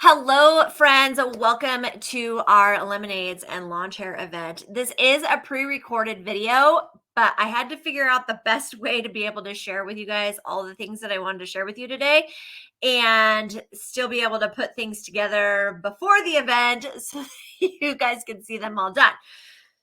Hello, friends. Welcome to our Lemonades and Lawn Chair event. This is a pre-recorded video, but I had to figure out the best way to be able to share with you guys all the things that I wanted to share with you today and still be able to put things together before the event so you guys can see them all done.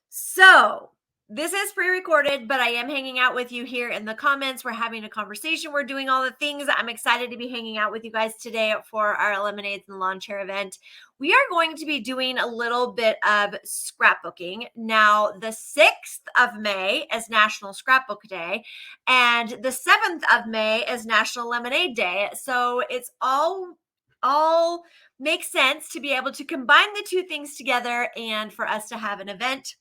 So this is pre-recorded, but I am hanging out with you here in the comments. We're having a conversation. We're doing all the things. I'm excited to be hanging out with you guys today for our Lemonades and Lawn Chair event. We are going to be doing a little bit of scrapbooking. Now, the 6th of May is National Scrapbook Day, and the 7th of May is National Lemonade Day. So it's all makes sense to be able to combine the two things together and for us to have an event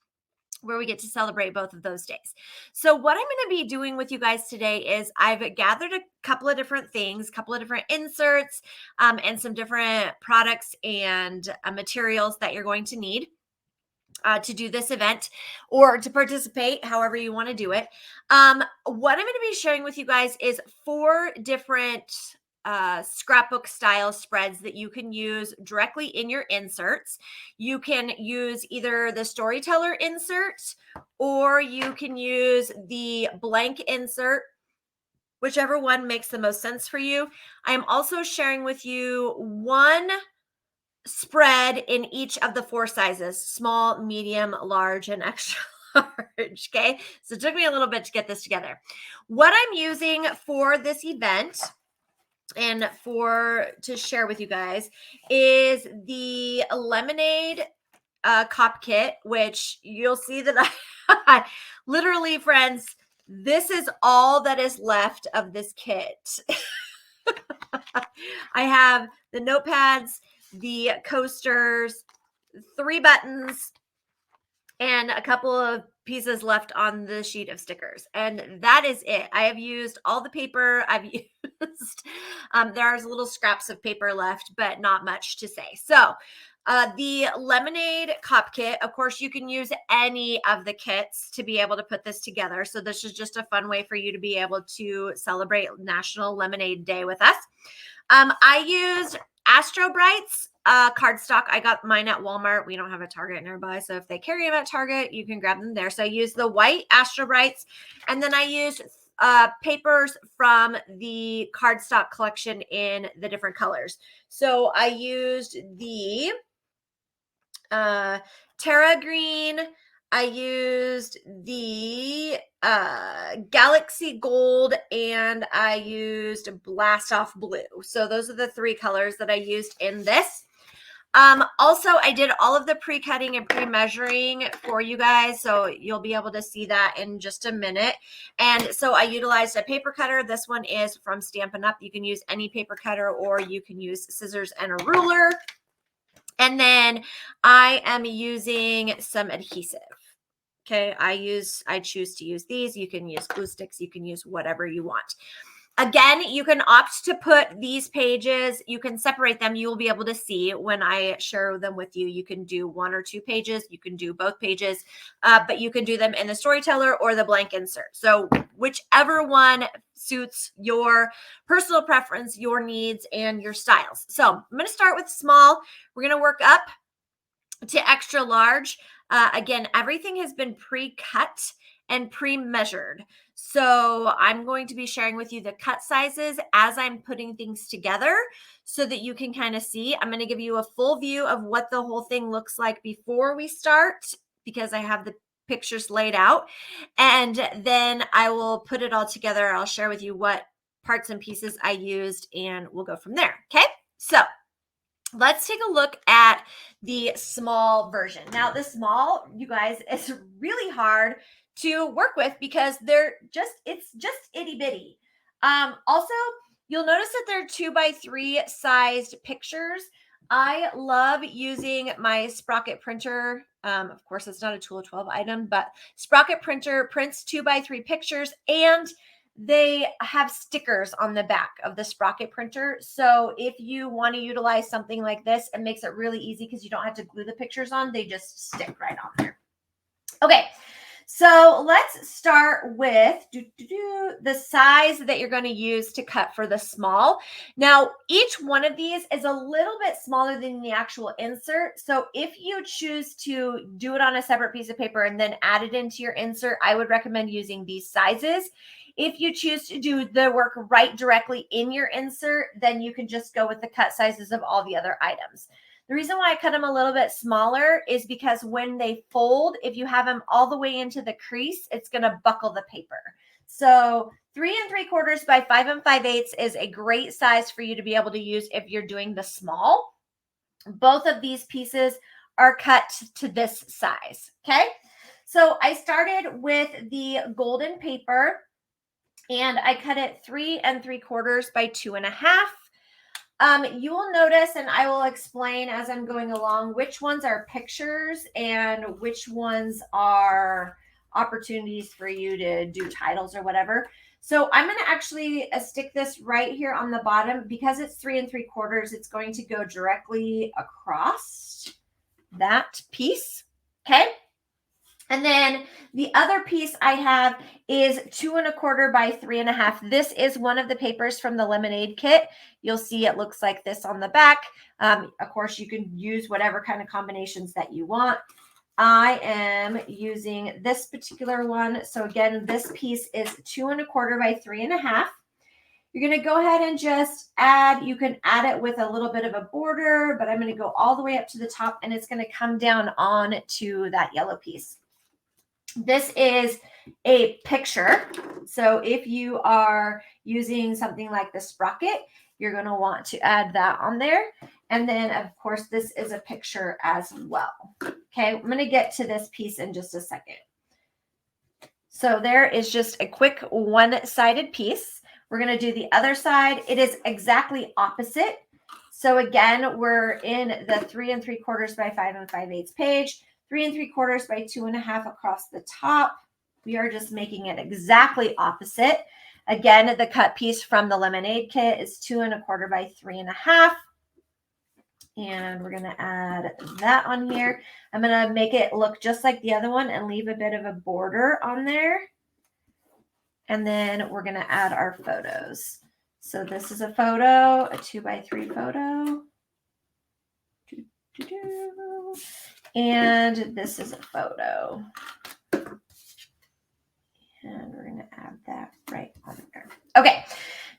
where we get to celebrate both of those days. So what I'm going to be doing with you guys today is I've gathered a couple of different things, a couple of different inserts, and some different products and materials that you're going to need to do this event or to participate, however you want to do it. What I'm going to be sharing with you guys is 4 different scrapbook style spreads that you can use directly in your inserts. You can use either the storyteller insert or you can use the blank insert, whichever one makes the most sense for you. I'm also sharing with you one spread in each of the 4 sizes: small, medium, large, and extra large. Okay, so it took me a little bit to get this together. What I'm using for this event and to share with you guys is the lemonade cop kit, which you'll see that I literally, friends, this is all that is left of this kit. I have the notepads, the coasters, 3 buttons, and a couple of pieces left on the sheet of stickers. And that is it. I have used all the paper I've used. There's little scraps of paper left, but not much to say. So the lemonade cup kit, of course, you can use any of the kits to be able to put this together. So this is just a fun way for you to be able to celebrate National Lemonade Day with us. I used Astro Brights cardstock. I got mine at Walmart. We don't have a Target nearby, so if they carry them at Target, you can grab them there. So I used the white Astro Brights, and then I used papers from the cardstock collection in the different colors. So I used the Terra Green. I used the Galaxy Gold, and I used Blast Off Blue. So those are the 3 colors that I used in this. Also, I did all of the pre-cutting and pre-measuring for you guys, so you'll be able to see that in just a minute. And so I utilized a paper cutter. This one is from Stampin' Up. You can use any paper cutter, or you can use scissors and a ruler. And then I am using some adhesive. Okay, I choose to use these. You can use glue sticks. You can use whatever you want. Again, you can opt to put these pages, you can separate them. You will be able to see when I share them with you. You can do 1 or 2 pages. You can do both pages, but you can do them in the storyteller or the blank insert. So whichever one suits your personal preference, your needs, and your styles. So I'm going to start with small. We're going to work up to extra large. Again, everything has been pre-cut and pre-measured. So I'm going to be sharing with you the cut sizes as I'm putting things together so that you can kind of see. I'm going to give you a full view of what the whole thing looks like before we start, because I have the pictures laid out. And then I will put it all together. I'll share with you what parts and pieces I used, and we'll go from there. Okay, so let's take a look at the small version. Now, the small, you guys, is really hard to work with because it's just itty bitty. Also, you'll notice that they're 2x3 sized pictures. I love using my Sprocket printer. Of course, it's not a Tula XII item, but Sprocket printer prints 2x3 pictures, and they have stickers on the back of the Sprocket printer. So if you want to utilize something like this, it makes it really easy because you don't have to glue the pictures on. They just stick right on there. Okay, So let's start with the size that you're going to use to cut for the small. Now, each one of these is a little bit smaller than the actual insert. So if you choose to do it on a separate piece of paper and then add it into your insert, I would recommend using these sizes. If you choose to do the work right directly in your insert, then you can just go with the cut sizes of all the other items. The reason why I cut them a little bit smaller is because when they fold, if you have them all the way into the crease, it's going to buckle the paper. So 3 3/4 by 5 5/8 is a great size for you to be able to use if you're doing the small. Both of these pieces are cut to this size. Okay. So I started with the golden paper and I cut it 3 3/4 by 2 1/2. You will notice, and I will explain as I'm going along, which ones are pictures and which ones are opportunities for you to do titles or whatever. So I'm going to actually stick this right here on the bottom because it's 3 3/4. It's going to go directly across that piece. Okay. And then the other piece I have is 2 1/4 by 3 1/2. This is one of the papers from the lemonade kit. You'll see it looks like this on the back. Of course, you can use whatever kind of combinations that you want. I am using this particular one. So again, this piece is 2 1/4 by 3 1/2. You're going to go ahead and just add, you can add it with a little bit of a border, but I'm going to go all the way up to the top and it's going to come down on to that yellow piece. This is a picture. So if you are using something like the sprocket, you're going to want to add that on there. And then, of course, this is a picture as well. Okay, I'm going to get to this piece in just a second. So there is just a quick one-sided piece. We're going to do the other side. It is exactly opposite. So again, we're in the 3 3/4 by 5 5/8 page. 3 3/4 by 2 1/2 across the top. We are just making it exactly opposite. Again, the cut piece from the lemonade kit is 2 1/4 by 3 1/2. And we're going to add that on here. I'm going to make it look just like the other one and leave a bit of a border on there. And then we're going to add our photos. So this is a photo, a 2 by 3 photo. And this is a photo. And we're going to add that right on there. Okay.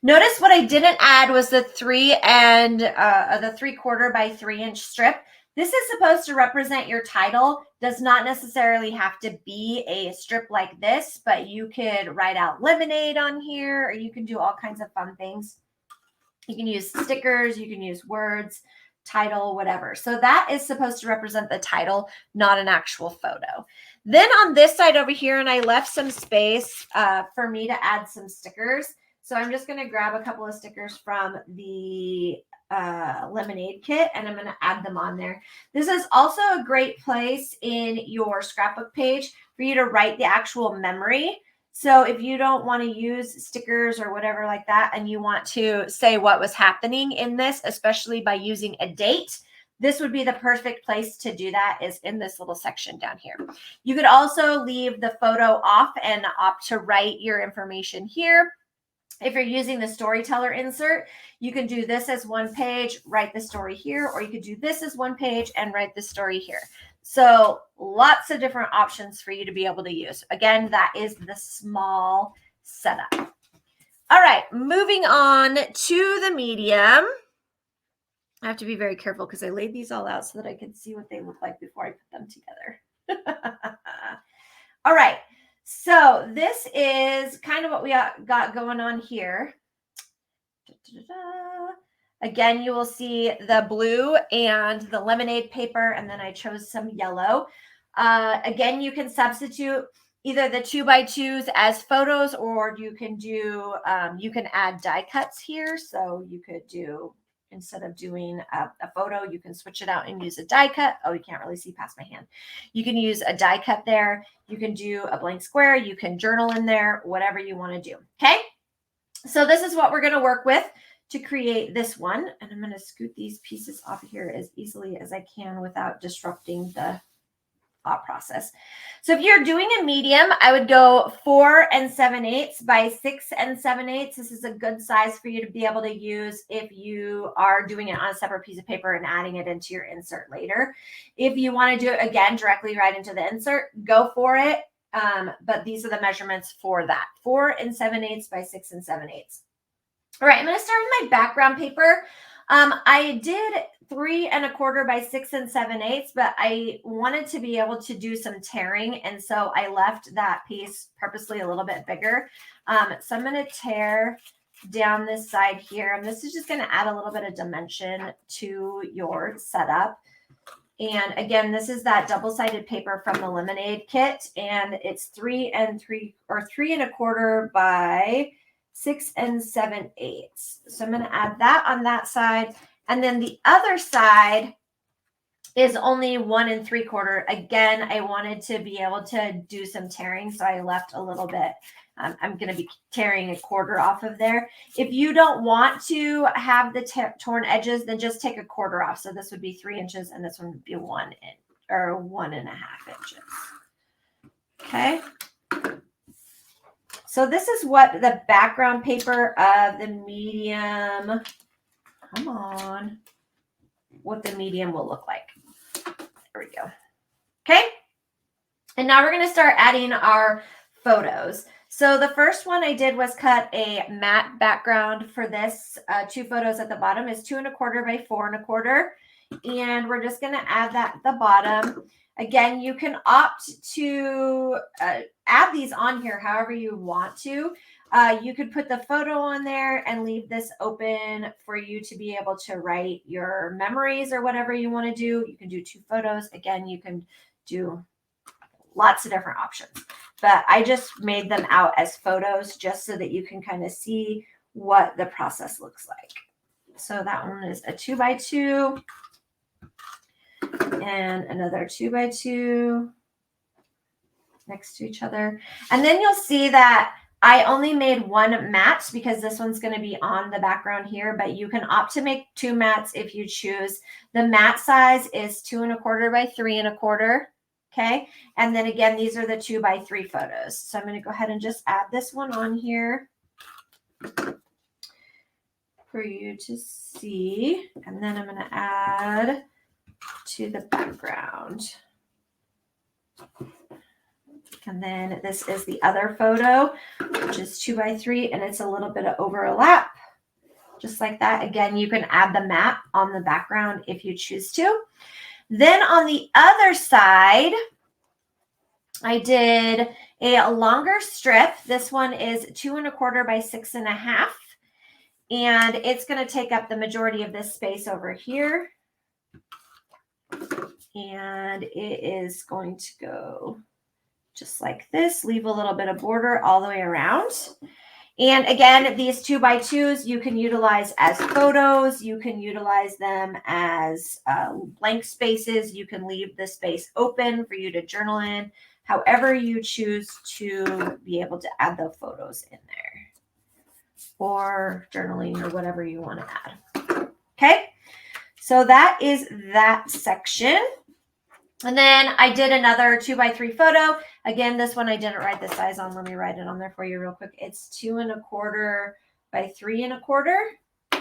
Notice what I didn't add was the 3 3/4 by 3 inch strip. This is supposed to represent your title. Does not necessarily have to be a strip like this, but you could write out lemonade on here, or you can do all kinds of fun things. You can use stickers, you can use words, title, whatever. So that is supposed to represent the title, not an actual photo. Then on this side over here, and I left some space for me to add some stickers. So I'm just going to grab a couple of stickers from the lemonade kit and I'm going to add them on there. This is also a great place in your scrapbook page for you to write the actual memory. So if you don't want to use stickers or whatever like that, and you want to say what was happening in this, especially by using a date, this would be the perfect place to do that, is in this little section down here. You could also leave the photo off and opt to write your information here. If you're using the storyteller insert, you can do this as one page, write the story here, or you could do this as one page and write the story here. So lots of different options for you to be able to use. Again, that is the small setup. All right, moving on to the medium. I have to be very careful because I laid these all out so that I could see what they look like before I put them together. All right, so this is kind of what we got going on here. Again, you will see the blue and the lemonade paper, and then I chose some yellow. Again, you can substitute either the 2x2s as photos, or you can do, you can add die cuts here. So you could do, instead of doing a photo, you can switch it out and use a die cut. Oh, you can't really see past my hand. You can use a die cut there. You can do a blank square. You can journal in there, whatever you want to do. Okay. So this is what we're going to work with to create this one. And I'm going to scoot these pieces off here as easily as I can without disrupting the thought process. So if you're doing a medium, I would go 4 7/8 by 6 7/8. This is a good size for you to be able to use if you are doing it on a separate piece of paper and adding it into your insert later. If you want to do it again directly right into the insert, go for it. But these are the measurements for that. 4 7/8 by 6 7/8. All right, I'm going to start with my background paper. I did 3 1/4 by 6 7/8, but I wanted to be able to do some tearing, and so I left that piece purposely a little bit bigger. So I'm going to tear down this side here, and this is just going to add a little bit of dimension to your setup. And again, this is that double-sided paper from the Lemonade kit, and it's 3 1/4 by 6 7/8. So I'm going to add that on that side. And then the other side is only 1 3/4. Again, I wanted to be able to do some tearing, so I left a little bit. I'm going to be tearing 1/4 off of there. If you don't want to have the torn edges, then just take 1/4 off. So this would be 3 inches, and this one would be 1 inch or 1.5 inches. Okay. So this is what the background paper of the medium, come on, what the medium will look like. There we go. Okay. And now we're going to start adding our photos. So the first one I did was cut a matte background for this. 2 photos at the bottom is 2 1/4 by 4 1/4. And we're just going to add that at the bottom. Again, you can opt to add these on here however you want to. You could put the photo on there and leave this open for you to be able to write your memories or whatever you want to do. You can do 2 photos. Again, you can do lots of different options. But I just made them out as photos just so that you can kind of see what the process looks like. So that one is a 2 by 2. And another 2 by 2 next to each other. And then you'll see that I only made 1 matte because this one's going to be on the background here, but you can opt to make 2 mattes if you choose. The matte size is 2 1/4 by 3 1/4. Okay. And then again, these are the 2 by 3 photos. So I'm going to go ahead and just add this one on here for you to see. And then I'm going to add to the background. And then this is the other photo, which is 2 by 3, and it's a little bit of overlap, just like that. Again, you can add the matte on the background if you choose to. Then on the other side, I did a longer strip. This one is 2 1/4 by 6 1/2, and it's going to take up the majority of this space over here. And it is going to go just like this, leave a little bit of border all the way around. And again, these 2 by 2s you can utilize as photos. You can utilize them as blank spaces. You can leave the space open for you to journal in, however you choose to be able to add the photos in there, or journaling, or whatever you want to add. Okay, so that is that section. And then I did another 2 by 3 photo. Again, this one I didn't write the size on. Let me write it on there for you real quick. It's 2 1/4 by 3 1/4.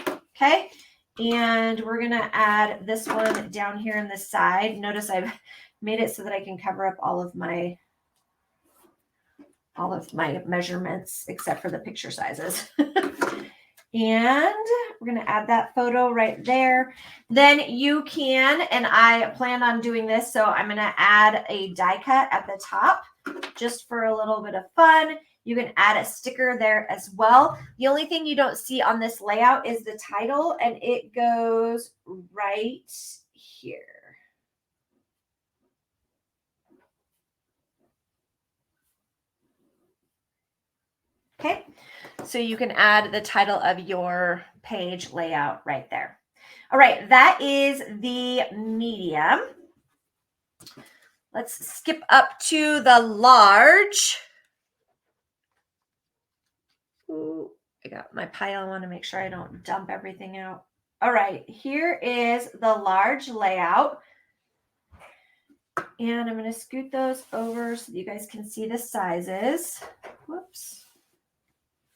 Okay. And we're going to add this one down here on the side. Notice I've made it so that I can cover up all of my measurements except for the picture sizes. And we're going to add that photo right there. Then you can, and I plan on doing this, so I'm going to add a die cut at the top just for a little bit of fun. You can add a sticker there as well. The only thing you don't see on this layout is the title, and it goes right here. Okay, so you can add the title of your page layout right there. All right, that is the medium. Let's skip up to the large. Ooh, I got my pile. I want to make sure I don't dump everything out. All right, here is the large layout. And I'm going to scoot those over so that you guys can see the sizes. Whoops.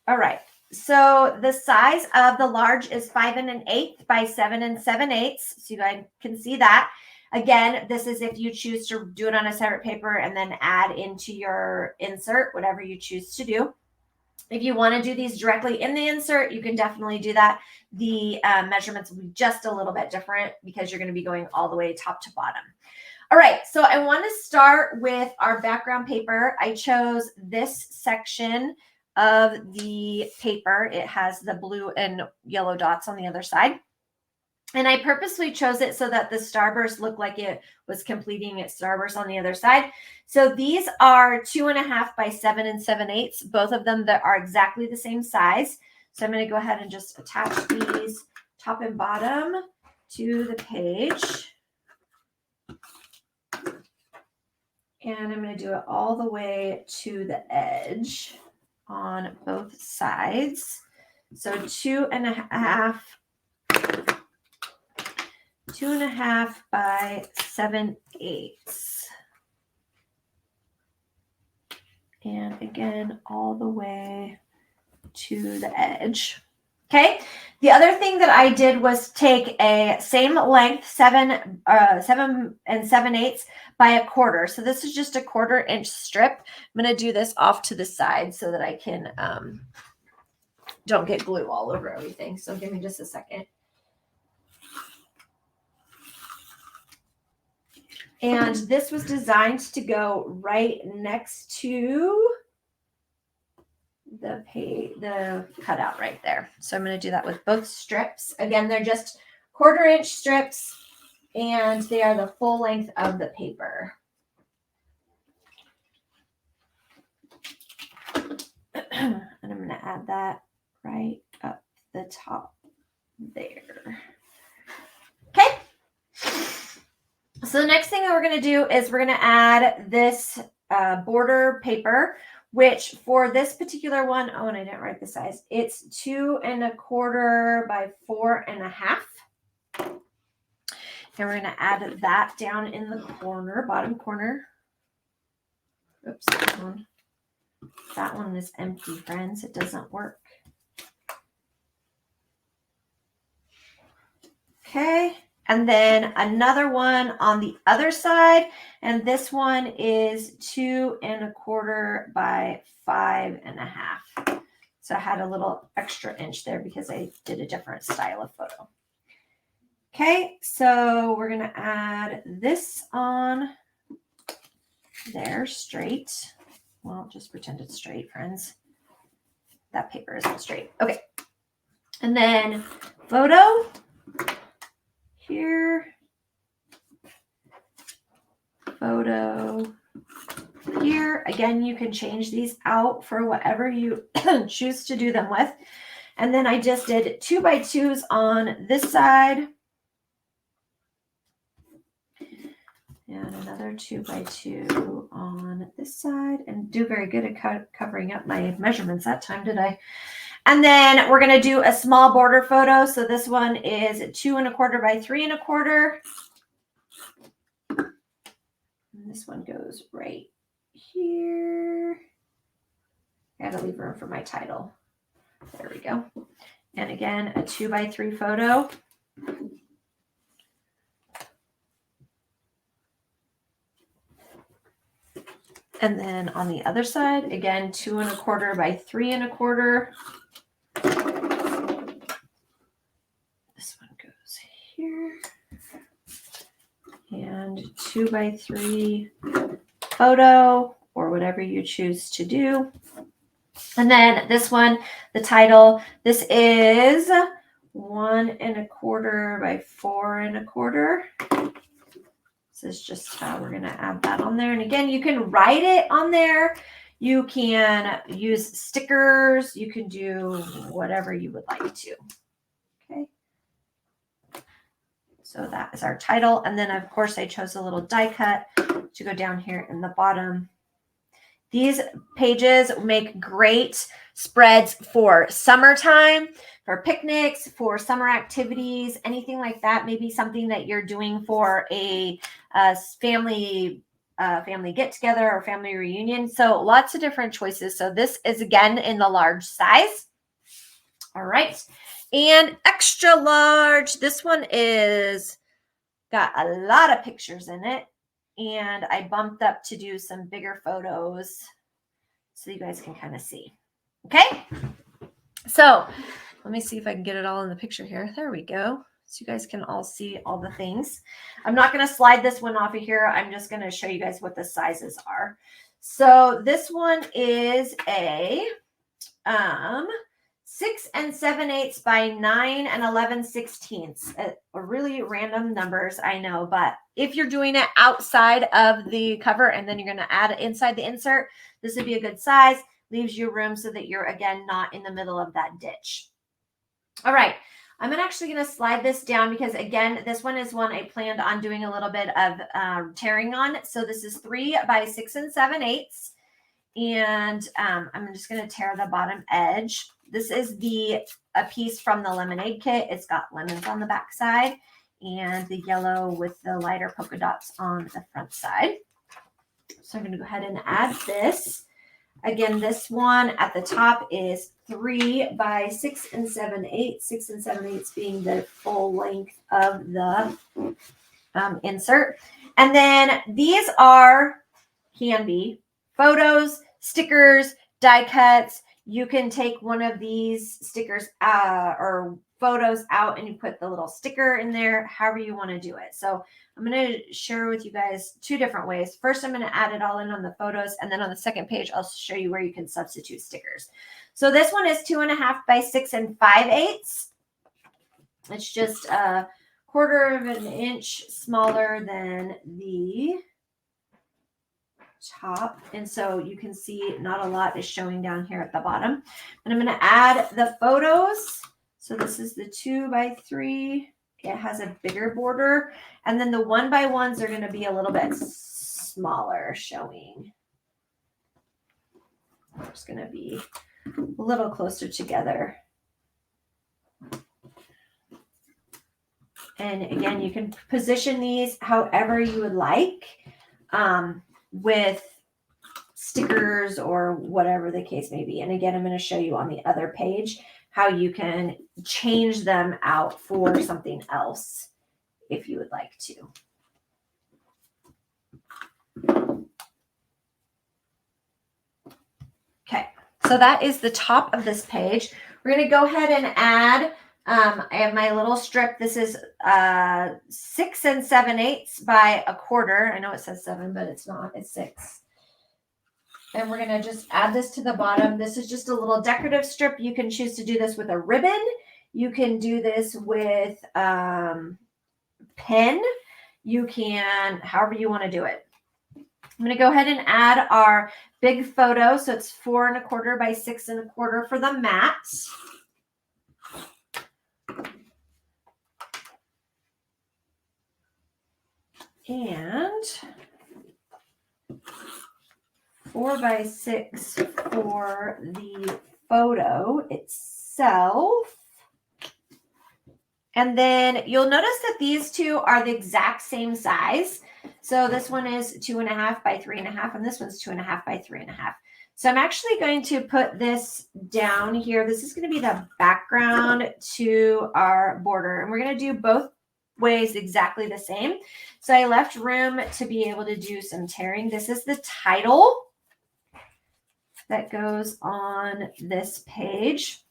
All right. So the size of the large is 5 1/8 by 7 7/8. So you guys can see that. Again, this is if you choose to do it on a separate paper and then add into your insert, whatever you choose to do. If you want to do these directly in the insert, you can definitely do that. The measurements will be just a little bit different because you're going to be going all the way top to bottom. All right, so I want to start with our background paper. I chose this section of the paper. It has the blue and yellow dots on the other side. And I purposely chose it so that the starburst looked like it was completing its starburst on the other side. So these are 2.5 by 7 7/8, both of them that are exactly the same size. So I'm going to go ahead and just attach these top and bottom to the page. And I'm going to do it all the way to the edge on both sides. So 2.5 by 7/8. And again, all the way to the edge. Okay. The other thing that I did was take a same length, 7 7/8 by 1/4. So this is just a 1/4 inch strip. I'm going to do this off to the side so that I can don't get glue all over everything. So give me just a second. And this was designed to go right next to the cutout right there. So I'm going to do that with both strips. Again, they're just 1/4 inch strips and they are the full length of the paper. And I'm going to add that right up the top there. Okay. So the next thing that we're going to do is we're going to add this border paper, which for this particular one, oh, and I didn't write the size. It's 2.25 by 4.5. And we're going to add that down in the corner, bottom corner. Oops, that one is empty, friends. It doesn't work. Okay. And then another one on the other side. And this one is 2.25 by 5.5. So I had a little extra inch there because I did a different style of photo. Okay, so we're going to add this on there straight. Well, just pretend it's straight, friends. That paper isn't straight. Okay. And then photo. Here, photo here. Again, you can change these out for whatever you choose to do them with. And then I just did 2 by 2s on this side. And another 2 by 2 on this side. And do very good at covering up my measurements that time, did I? And then we're going to do a small border photo. So this one is 2.25 by 3.25. And this one goes right here. I got to leave room for my title. There we go. And again, a 2 by 3 photo. And then on the other side, again, 2.25 by 3.25. This one goes here. And 2 by 3 photo, or whatever you choose to do. And then this one, the title, this is 1.25 by 4.25. This is just how we're going to add that on there. And again, you can write it on there. You can use stickers. You can do whatever you would like to. Okay. So that is our title. And then, of course, I chose a little die cut to go down here in the bottom. These pages make great spreads for summertime, for picnics, for summer activities, anything like that. Maybe something that you're doing for a family family get together or family reunion. So lots of different choices. So this is again in the large size. All right. And extra large. This one is got a lot of pictures in it. And I bumped up to do some bigger photos so you guys can kind of see. Okay. So let me see if I can get it all in the picture here. There we go. So you guys can all see all the things. I'm not going to slide this one off of here. I'm just going to show you guys what the sizes are. So this one is a 6 7/8 by 9 11/16. Really random numbers, I know, but if you're doing it outside of the cover and then you're going to add it inside the insert, this would be a good size. Leaves you room so that you're, again, not in the middle of that ditch. All right. I'm actually going to slide this down because, again, this one is one I planned on doing a little bit of tearing on. So this is 3 by 6 7/8. And I'm just going to tear the bottom edge. This is a piece from the lemonade kit. It's got lemons on the back side and the yellow with the lighter polka dots on the front side. So I'm going to go ahead and add this. Again, this one at the top is 3 by 6 7/8. 6 7/8 being the full length of the insert. And then these can be photos, stickers, die cuts. You can take one of these stickers or photos out and you put the little sticker in there, however you want to do it. So I'm going to share with you guys 2 different ways. First, I'm going to add it all in on the photos. And then on the second page, I'll show you where you can substitute stickers. So this one is 2.5 by 6 5/8. It's just a 1/4 of an inch smaller than the top. And so you can see not a lot is showing down here at the bottom. And I'm going to add the photos. So this is the 2 by 3. It has a bigger border. And then the 1 by 1s are going to be a little bit smaller showing. It's going to be a little closer together. And again, you can position these however you would like with stickers or whatever the case may be. And again, I'm going to show you on the other page how you can change them out for something else if you would like to. Okay, so that is the top of this page. We're going to go ahead and add, I have my little strip. This is 6 7/8 by 1/4. I know it says 7, but it's not. It's 6. And we're going to just add this to the bottom. This is just a little decorative strip. You can choose to do this with a ribbon. You can do this with pen. You can, however you want to do it. I'm going to go ahead and add our big photo. So it's 4 1/4 by 6 1/4 for the mat. And 4 by 6 for the photo itself. And then you'll notice that these two are the exact same size. So this one is 2.5 by 3.5, and this one's 2.5 by 3.5. So I'm actually going to put this down here. This is going to be the background to our border, and we're going to do both ways exactly the same. So I left room to be able to do some tearing. This is the title that goes on this page.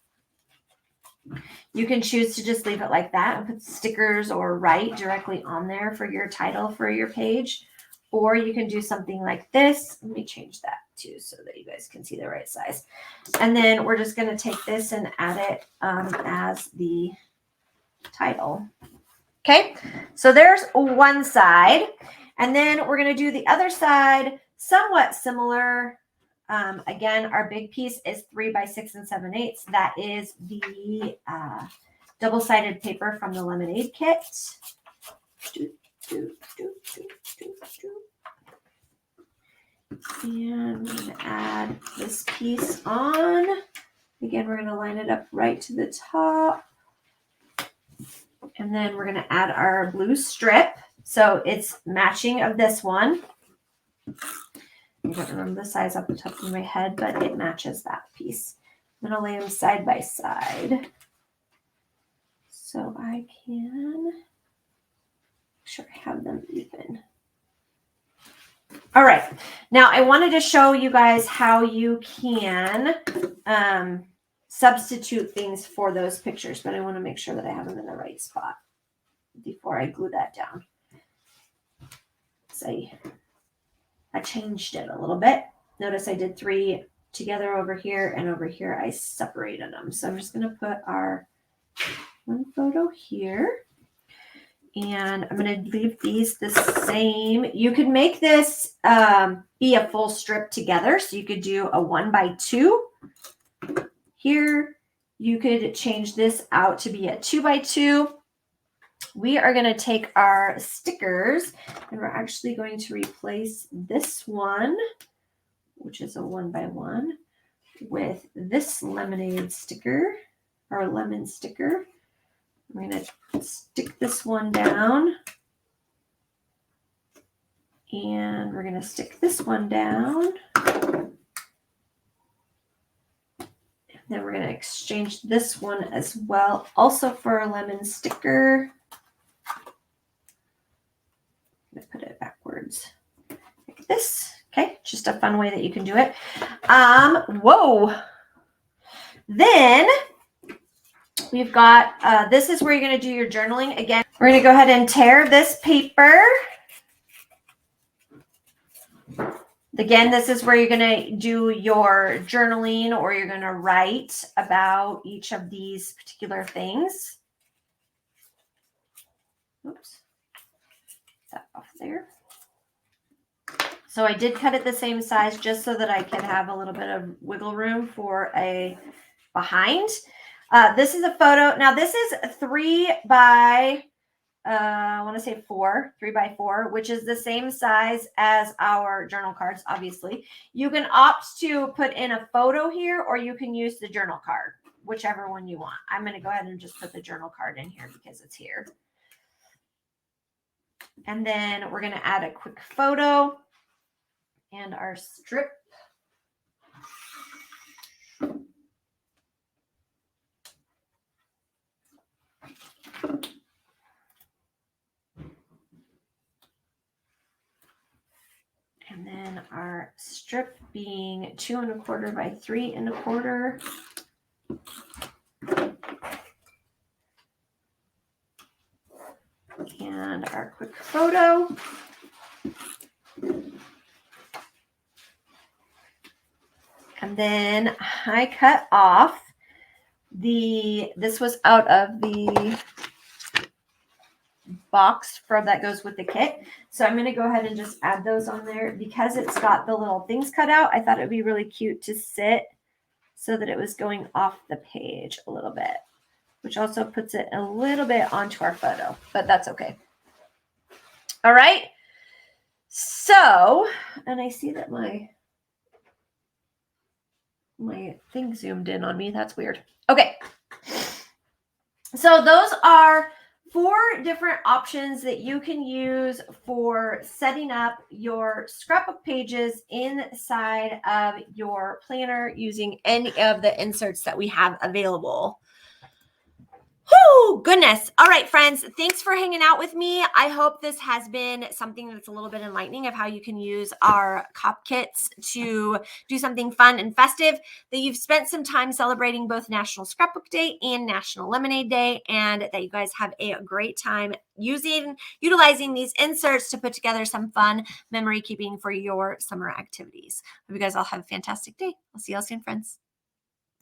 You can choose to just leave it like that and put stickers or write directly on there for your title for your page. Or you can do something like this. Let me change that too so that you guys can see the right size. And then we're just going to take this and add it as the title. Okay, so there's one side. And then we're going to do the other side somewhat similar. Again, our big piece is 3 by 6 7/8. That is the double-sided paper from the lemonade kit. And we're going to add this piece on. Again, we're going to line it up right to the top. And then we're going to add our blue strip. So it's matching of this one. I don't remember the size off the top of my head, but it matches that piece. I'm going to lay them side by side so I can make sure I have them even. All right, now I wanted to show you guys how you can substitute things for those pictures, but I want to make sure that I have them in the right spot before I glue that down. So I changed it a little bit. Notice I did 3 together over here, and over here I separated them. So I'm just going to put our one photo here, and I'm going to leave these the same. You could make this be a full strip together. So you could do a 1x2 here. You could change this out to be a 2x2. We are going to take our stickers, and we're actually going to replace this one, which is a 1x1, with this lemonade sticker, or lemon sticker. We're going to stick this one down, and we're going to stick this one down. Then we're going to exchange this one as well, also for a lemon sticker. I'm going to put it backwards like this. Okay, just a fun way that you can do it. Whoa. Then we've got, this is where you're going to do your journaling. Again, we're going to go ahead and tear this paper. Again, this is where you're going to do your journaling, or you're going to write about each of these particular things. Oops. That off there. So I did cut it the same size just so that I could have a little bit of wiggle room for a behind. This is a photo. Now this is 3 by, I want to say 3x4, which is the same size as our journal cards, obviously. You can opt to put in a photo here, or you can use the journal card, whichever one you want. I'm going to go ahead and just put the journal card in here because it's here. And then we're going to add a quick photo and our strip. And then our strip being 2 1/4 by 3 1/4. And our quick photo. And then I cut off this was out of the box that goes with the kit. So I'm going to go ahead and just add those on there because it's got the little things cut out. I thought it would be really cute to sit so that it was going off the page a little bit, which also puts it a little bit onto our photo, but that's okay. All right. So, and I see that my thing zoomed in on me. That's weird. Okay. So those are 4 different options that you can use for setting up your scrapbook pages inside of your planner using any of the inserts that we have available. Whoo, goodness. All right, friends, thanks for hanging out with me. I hope this has been something that's a little bit enlightening of how you can use our cop kits to do something fun and festive, that you've spent some time celebrating both National Scrapbook Day and National Lemonade Day, and that you guys have a great time utilizing these inserts to put together some fun memory keeping for your summer activities. Hope you guys all have a fantastic day. I'll see you all soon, friends.